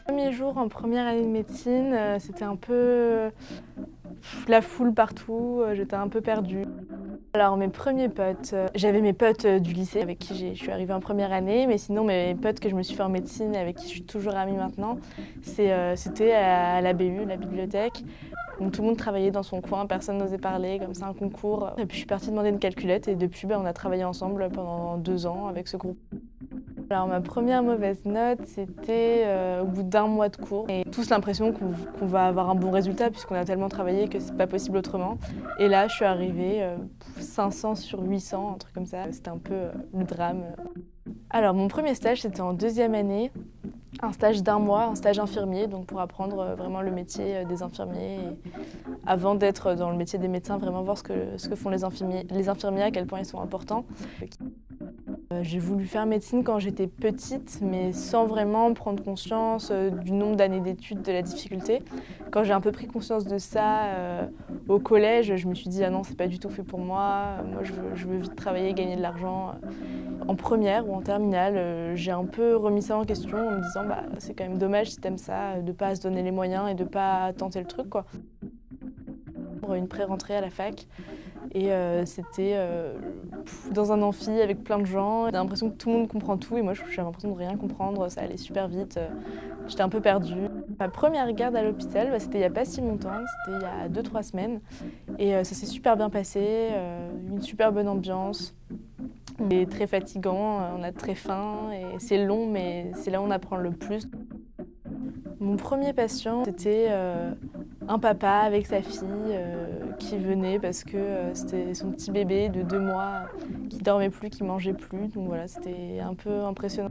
Premier jour en première année de médecine, c'était un peu la foule partout, j'étais un peu perdue. Alors mes premiers potes, j'avais mes potes du lycée avec qui je suis arrivée en première année, mais sinon mes potes que je me suis fait en médecine et avec qui je suis toujours amie maintenant, c'était à la BU, la bibliothèque. Donc tout le monde travaillait dans son coin, personne n'osait parler, comme ça un concours. Et puis je suis partie demander une calculette et depuis on a travaillé ensemble pendant 2 ans avec ce groupe. Alors ma première mauvaise note, c'était au bout d'1 mois de cours. Et tous l'impression qu'on va avoir un bon résultat puisqu'on a tellement travaillé que c'est pas possible autrement. Et là, je suis arrivée 500 sur 800, un truc comme ça. C'était un peu le drame. Alors mon premier stage, c'était en 2e année. Un stage d'1 mois, un stage infirmier, donc pour apprendre vraiment le métier des infirmiers. Et avant d'être dans le métier des médecins, vraiment voir ce que font les infirmiers, à quel point ils sont importants. J'ai voulu faire médecine quand j'étais petite, mais sans vraiment prendre conscience du nombre d'années d'études, de la difficulté. Quand j'ai un peu pris conscience de ça au collège, je me suis dit ah non, c'est pas du tout fait pour moi. Moi, je veux vite travailler, gagner de l'argent. En première ou en terminale, j'ai un peu remis ça en question en me disant bah c'est quand même dommage si t'aimes ça, de pas se donner les moyens et de pas tenter le truc quoi. Une pré-rentrée à la fac. Et c'était dans un amphi avec plein de gens. J'ai l'impression que tout le monde comprend tout et moi j'avais l'impression de rien comprendre, ça allait super vite. J'étais un peu perdue. Ma première garde à l'hôpital, c'était il n'y a pas si longtemps, c'était il y a 2-3 semaines. Et ça s'est super bien passé, une super bonne ambiance. C'est très fatigant, on a très faim et c'est long mais c'est là où on apprend le plus. Mon premier patient, c'était un papa avec sa fille qui venait parce que c'était son petit bébé de 2 mois qui dormait plus, qui mangeait plus. Donc voilà, c'était un peu impressionnant.